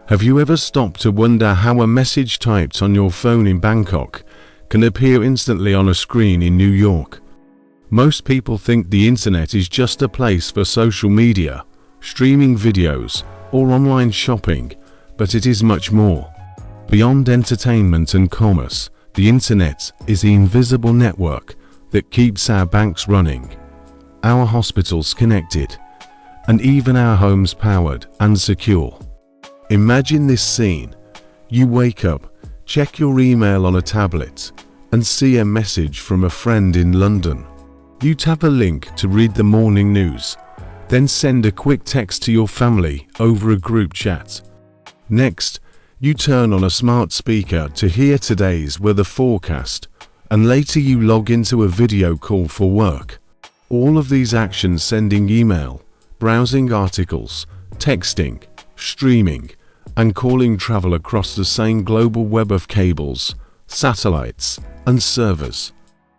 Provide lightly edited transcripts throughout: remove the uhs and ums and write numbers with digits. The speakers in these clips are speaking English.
Have you ever stopped to wonder how a message typed on your phone in Bangkok can appear instantly on a screen in New York? Most people think the internet is just a place for social media, streaming videos, or online shopping, but it is much more. Beyond entertainment and commerce, the internet is the invisible network that keeps our banks running, our hospitals connected, and even our homes powered and secure. Imagine this scene. You wake up, check your email on a tablet, and see a message from a friend in London. You tap a link to read the morning news, then send a quick text to your family over a group chat. Next, you turn on a smart speaker to hear today's weather forecast, and later you log into a video call for work. All of these actions, sending email, browsing articles, texting, streaming, and calling, travel across the same global web of cables, satellites, and servers.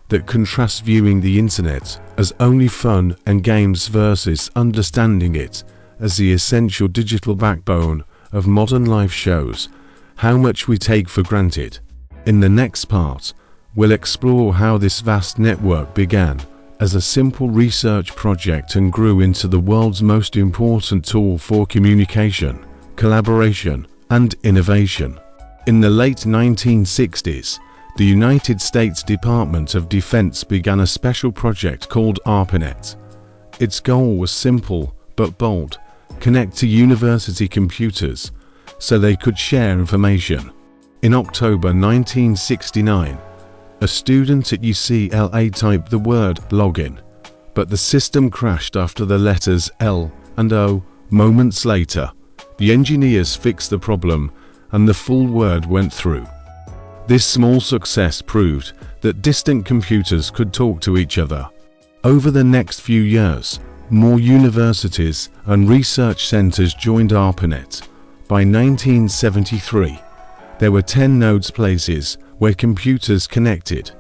That contrasts viewing the internet as only fun and games versus understanding it as the essential digital backbone of modern life shows how much we take for granted. In the next part, we'll explore how this vast network began as a simple research project and grew into the world's most important tool for communication, collaboration, and innovation. In the late 1960s, the United States Department of Defense began a special project called ARPANET. Its goal was simple but bold: connect to university computers so they could share information. In October 1969, a student at UCLA typed the word login, but the system crashed after the letters L and O. Moments later, the engineers fixed the problem and the full word went through. This small success proved that distant computers could talk to each other. Over the next few years, more universities and research centers joined ARPANET. By 1973, there were 10 nodes, places where computers connected.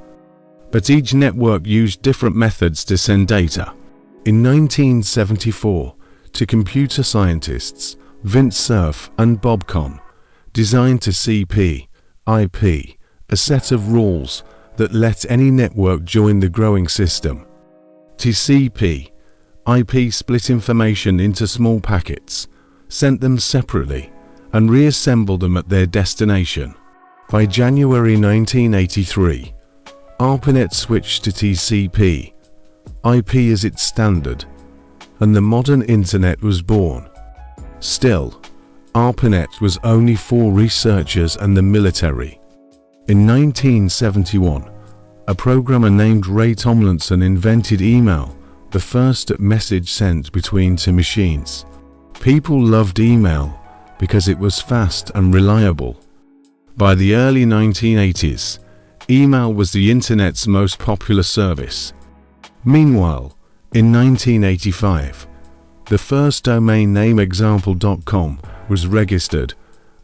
But each network used different methods to send data. In 1974, two computer scientists, Vint Cerf and Bob Kahn, designed TCP/IP, a set of rules that let any network join the growing system. TCP/IP split information into small packets, sent them separately, and reassembled them at their destination. By January 1983, ARPANET switched to TCP/IP as its standard, and the modern internet was born. Still, ARPANET was only for researchers and the military. In 1971, a programmer named Ray Tomlinson invented email, the first message sent between two machines. People loved email because it was fast and reliable. By the early 1980s, email was the internet's most popular service. Meanwhile, in 1985, the first domain name example.com was registered,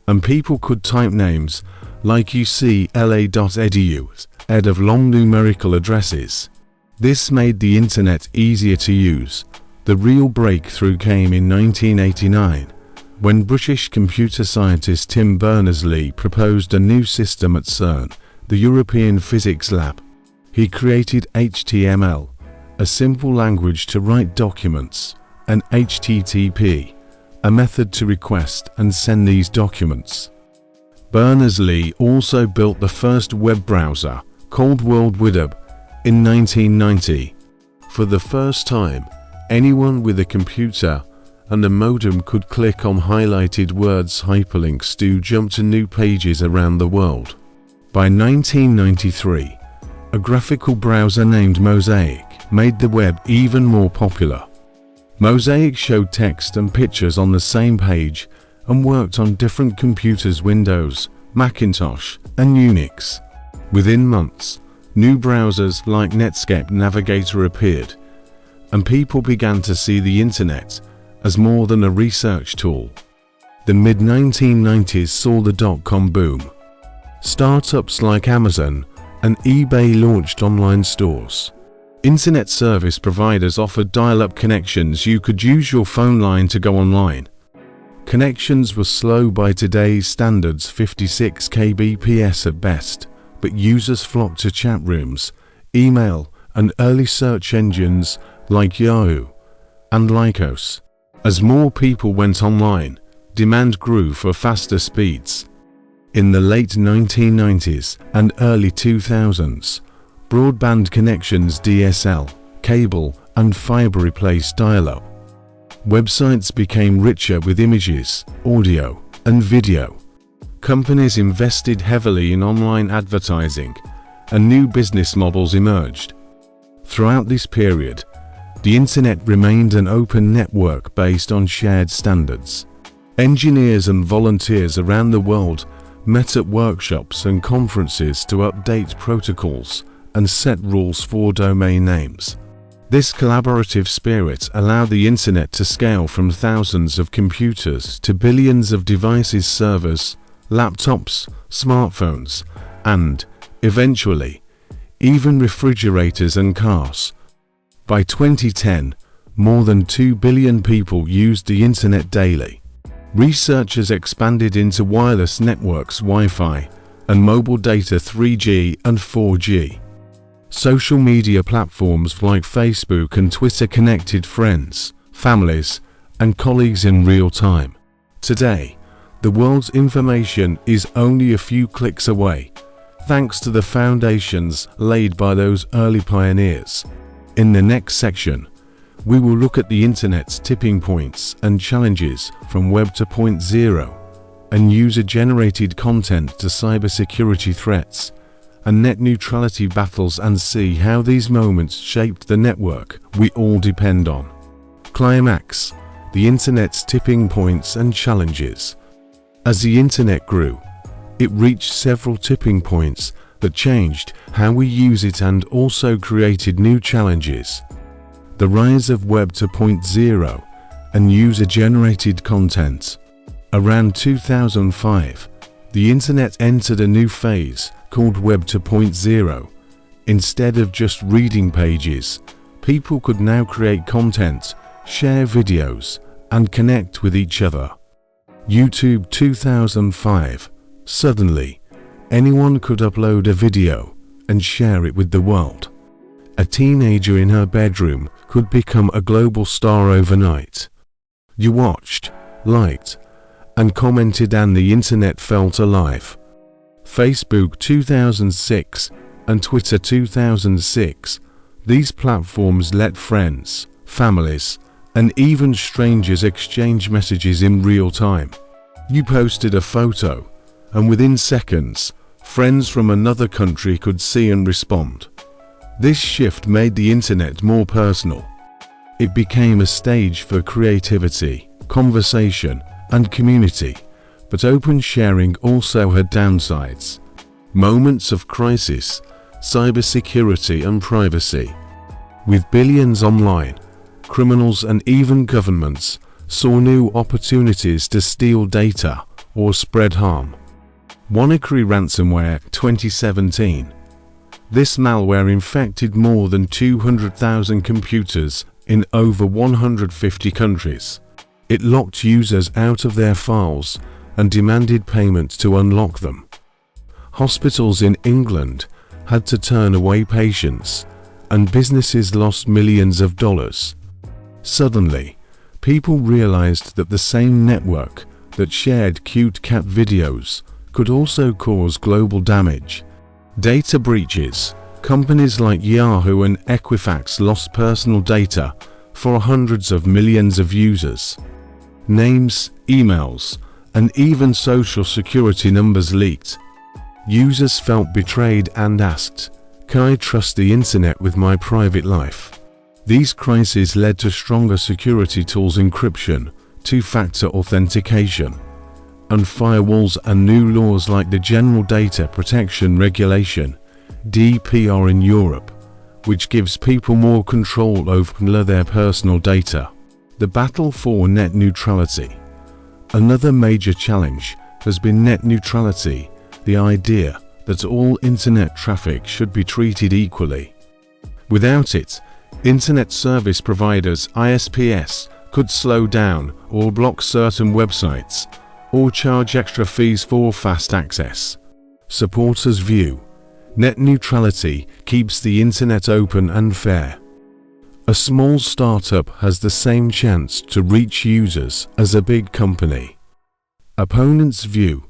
and people could type names like ucla.edu instead of long numerical addresses. This made the internet easier to use. The real breakthrough came in 1989, when British computer scientist Tim Berners-Lee proposed a new system at CERN, the European Physics Lab. He created HTML, a simple language to write documents, and HTTP, a method to request and send these documents. Berners-Lee also built the first web browser, called World Wide Web, in 1990. For the first time, anyone with a computer and a modem could click on highlighted words hyperlinks to jump to new pages around the world. By 1993, a graphical browser named Mosaic made the web even more popular. Mosaic showed text and pictures on the same page and worked on different computers: Windows, Macintosh, and Unix. Within months, new browsers like Netscape Navigator appeared, and people began to see the internet as more than a research tool. The mid-1990s saw the dot-com boom. Startups like Amazon and eBay launched online stores. Internet service providers offered dial-up connections. You could use your phone line to go online. Connections were slow by today's standards, 56 kbps at best, but users flocked to chat rooms, email, and early search engines like Yahoo and Lycos. As more people went online, demand grew for faster speeds. In the late 1990s and early 2000s, broadband connections, DSL, cable, and fiber replaced dial-up. Websites became richer with images, audio, and video. Companies invested heavily in online advertising, and new business models emerged. Throughout this period, the internet remained an open network based on shared standards. Engineers and volunteers around the world met at workshops and conferences to update protocols and set rules for domain names. This collaborative spirit allowed the internet to scale from thousands of computers to billions of devices, servers, laptops, smartphones, and, eventually, even refrigerators and cars. By 2010, more than 2 billion people used the internet daily. Researchers expanded into wireless networks, Wi-Fi, and mobile data, 3G and 4G. Social media platforms like Facebook and Twitter connected friends, families, and colleagues in real time. Today, the world's information is only a few clicks away, thanks to the foundations laid by those early pioneers. In the next section, we will look at the internet's tipping points and challenges from Web 2.0 and user-generated content to cybersecurity threats and net neutrality battles, and see how these moments shaped the network we all depend on. Climax: the internet's tipping points and challenges. As the internet grew, it reached several tipping points that changed how we use it and also created new challenges. The rise of Web 2.0 and user-generated content. Around 2005, the internet entered a new phase called Web 2.0. Instead of just reading pages, people could now create content, share videos, and connect with each other. YouTube 2005. Suddenly, anyone could upload a video and share it with the world. A teenager in her bedroom could become a global star overnight. You watched, liked, and commented, and the internet felt alive. Facebook 2006 and Twitter 2006. These platforms let friends, families, and even strangers exchange messages in real time. You posted a photo, and within seconds, friends from another country could see and respond. This shift made the internet more personal. It became a stage for creativity, conversation, and community, but open sharing also had downsides. Moments of crisis, cybersecurity and privacy. With billions online, criminals and even governments saw new opportunities to steal data or spread harm. WannaCry ransomware 2017. This malware infected more than 200,000 computers in over 150 countries. It locked users out of their files and demanded payment to unlock them. Hospitals in England had to turn away patients, and businesses lost millions of dollars. Suddenly, people realized that the same network that shared cute cat videos could also cause global damage. Data breaches. Companies like Yahoo and Equifax lost personal data for hundreds of millions of users. Names, emails, and even social security numbers leaked. Users felt betrayed and asked, "Can I trust the internet with my private life?" These crises led to stronger security tools, encryption, two-factor authentication, and firewalls, and new laws like the General Data Protection Regulation (DPR) in Europe, which gives people more control over their personal data. The battle for net neutrality. Another major challenge has been net neutrality, the idea that all internet traffic should be treated equally. Without it, internet service providers (ISPs) could slow down or block certain websites, or charge extra fees for fast access. Supporters view net neutrality keeps the internet open and fair. A small startup has the same chance to reach users as a big company. Opponents view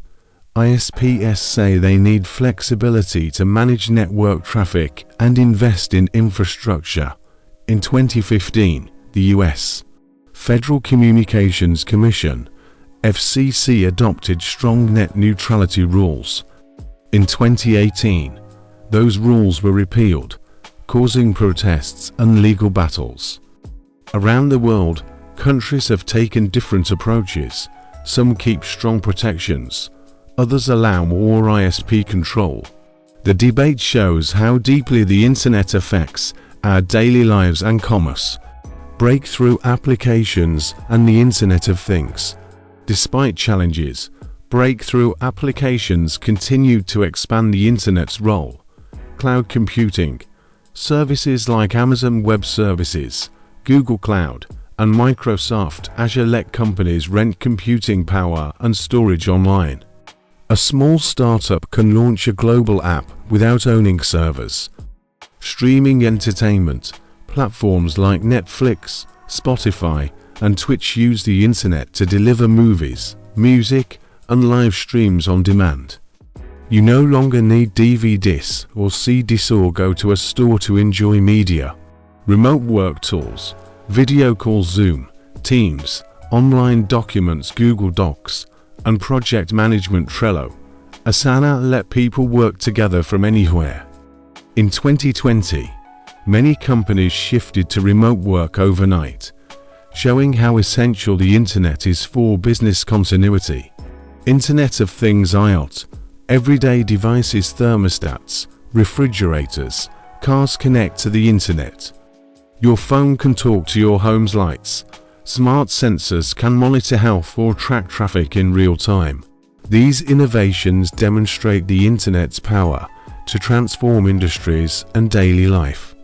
ISPs say they need flexibility to manage network traffic and invest in infrastructure. In 2015, the U.S. Federal Communications Commission (FCC) adopted strong net neutrality rules. In 2018, those rules were repealed, causing protests and legal battles. Around the world, countries have taken different approaches. Some keep strong protections, others allow more ISP control. The debate shows how deeply the internet affects our daily lives and commerce, breakthrough applications, and the Internet of Things. Despite challenges, breakthrough applications continued to expand the Internet's role. Cloud computing, services like Amazon Web Services, Google Cloud, and Microsoft Azure let companies rent computing power and storage online. A small startup can launch a global app without owning servers. Streaming entertainment, platforms like Netflix, Spotify, and Twitch use the internet to deliver movies, music, and live streams on demand. You no longer need DVDs or CDs or go to a store to enjoy media. Remote work tools, video calls, Zoom, Teams, online documents, Google Docs, and project management, Trello, Asana let people work together from anywhere. In 2020, many companies shifted to remote work overnight, showing how essential the internet is for business continuity. Internet of Things IoT, everyday devices, thermostats, refrigerators, cars connect to the internet. Your phone can talk to your home's lights. Smart sensors can monitor health or track traffic in real time. These innovations demonstrate the internet's power to transform industries and daily life.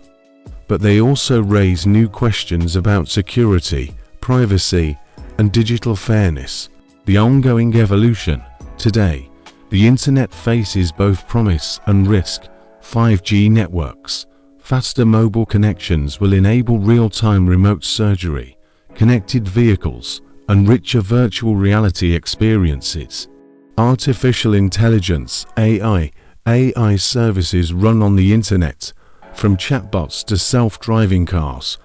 But they also raise new questions about security, privacy, and digital fairness. The ongoing evolution. Today, the internet faces both promise and risk. 5G networks, faster mobile connections will enable real-time remote surgery, connected vehicles, and richer virtual reality experiences. Artificial intelligence, AI services run on the internet, from chatbots to self-driving cars.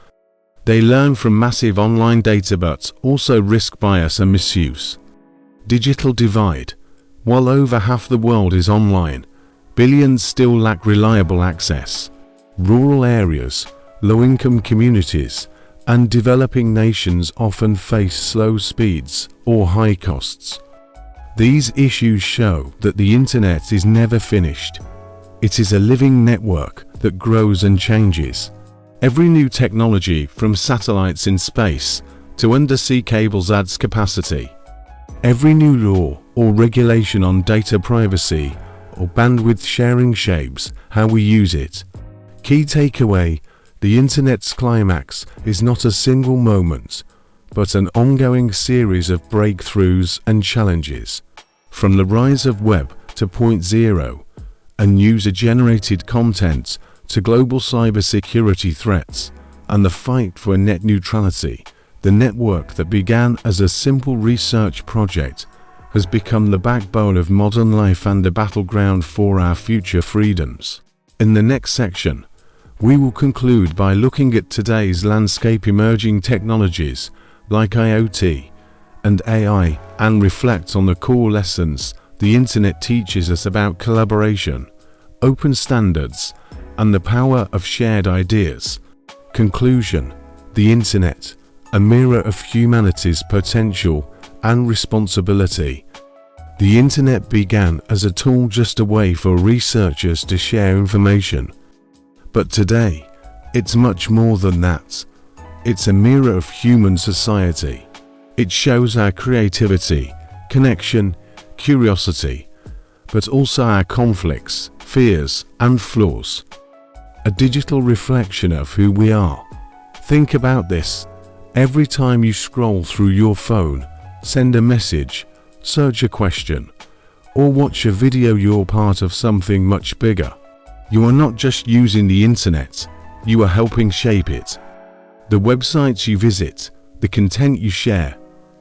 They learn from massive online data but also risk bias and misuse. Digital divide. While over half the world is online, billions still lack reliable access. Rural areas, low-income communities, and developing nations often face slow speeds or high costs. These issues show that the internet is never finished. It is a living network that grows and changes. Every new technology, from satellites in space to undersea cables, adds capacity. Every new law or regulation on data privacy or bandwidth sharing shapes how we use it. Key takeaway: the internet's climax is not a single moment, but an ongoing series of breakthroughs and challenges. From the rise of Web 2.0 and user-generated content to global cybersecurity threats and the fight for net neutrality, the network that began as a simple research project has become the backbone of modern life and a battleground for our future freedoms. In the next section, we will conclude by looking at today's landscape, emerging technologies like IoT and AI, and reflect on the core lessons the internet teaches us about collaboration, open standards, and the power of shared ideas. Conclusion: the internet, a mirror of humanity's potential and responsibility. The internet began as a tool, just a way for researchers to share information. But today, it's much more than that. It's a mirror of human society. It shows our creativity, connection, curiosity, but also our conflicts, fears, and flaws. A digital reflection of who we are. Think about this. Every time you scroll through your phone, send a message, search a question, or watch a video, you're part of something much bigger. You are not just using the internet, you are helping shape it. The websites you visit, the content you share,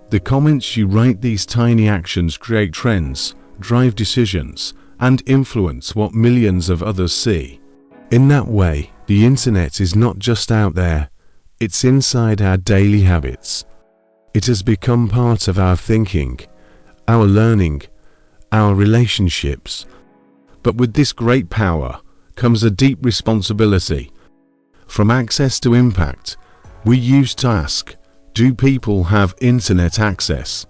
the comments you write, these tiny actions create trends, drive decisions, and influence what millions of others see. In that way, the internet is not just out there, it's inside our daily habits. It has become part of our thinking, our learning, our relationships. But with this great power comes a deep responsibility. From access to impact, we used to ask, do people have internet access?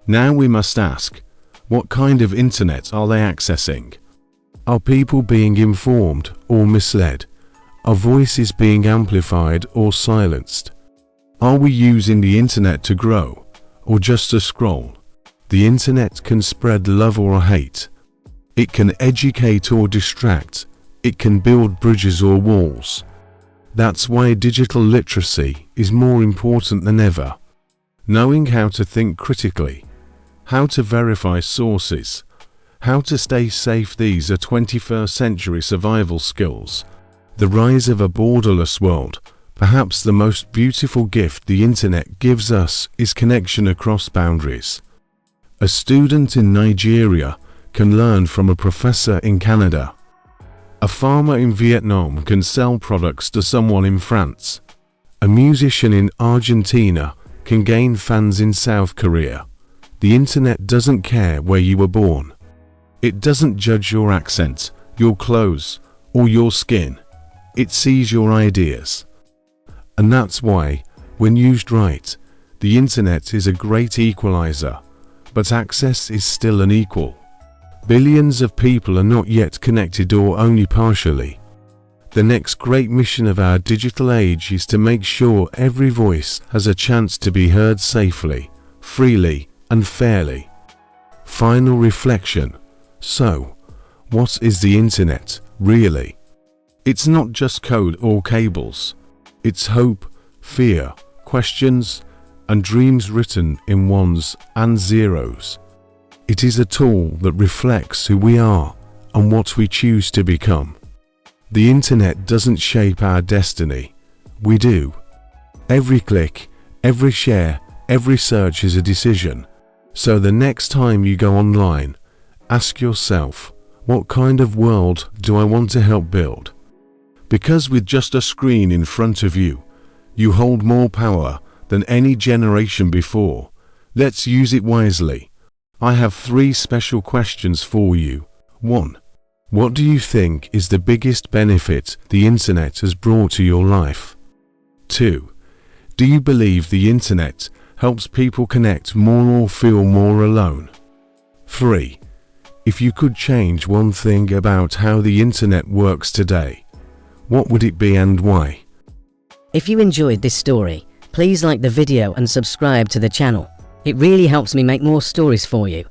Now we must ask, what kind of internet are they accessing? Are people being informed or misled? Are voices being amplified or silenced? Are we using the internet to grow or just to scroll? The internet can spread love or hate. It can educate or distract. It can build bridges or walls. That's why digital literacy is more important than ever. Knowing how to think critically, how to verify sources, how to stay safe, these are 21st century survival skills. The rise of a borderless world. Perhaps the most beautiful gift the internet gives us is connection across boundaries. A student in Nigeria can learn from a professor in Canada. A farmer in Vietnam can sell products to someone in France. A musician in Argentina can gain fans in South Korea. The internet doesn't care where you were born. It doesn't judge your accent, your clothes, or your skin. It sees your ideas. And that's why, when used right, the internet is a great equalizer, but access is still unequal. Billions of people are not yet connected or only partially. The next great mission of our digital age is to make sure every voice has a chance to be heard safely, freely, and fairly. Final reflection. So, what is the internet, really? It's not just code or cables. It's hope, fear, questions, and dreams written in ones and zeros. It is a tool that reflects who we are and what we choose to become. The internet doesn't shape our destiny. We do. Every click, every share, every search is a decision. So the next time you go online, ask yourself, what kind of world do I want to help build? Because with just a screen in front of you, you hold more power than any generation before. Let's use it wisely. I have 3 special questions for you. 1. What do you think is the biggest benefit the internet has brought to your life? 2. Do you believe the internet helps people connect more or feel more alone? 3. If you could change one thing about how the internet works today, what would it be and why? If you enjoyed this story, please like the video and subscribe to the channel. It really helps me make more stories for you.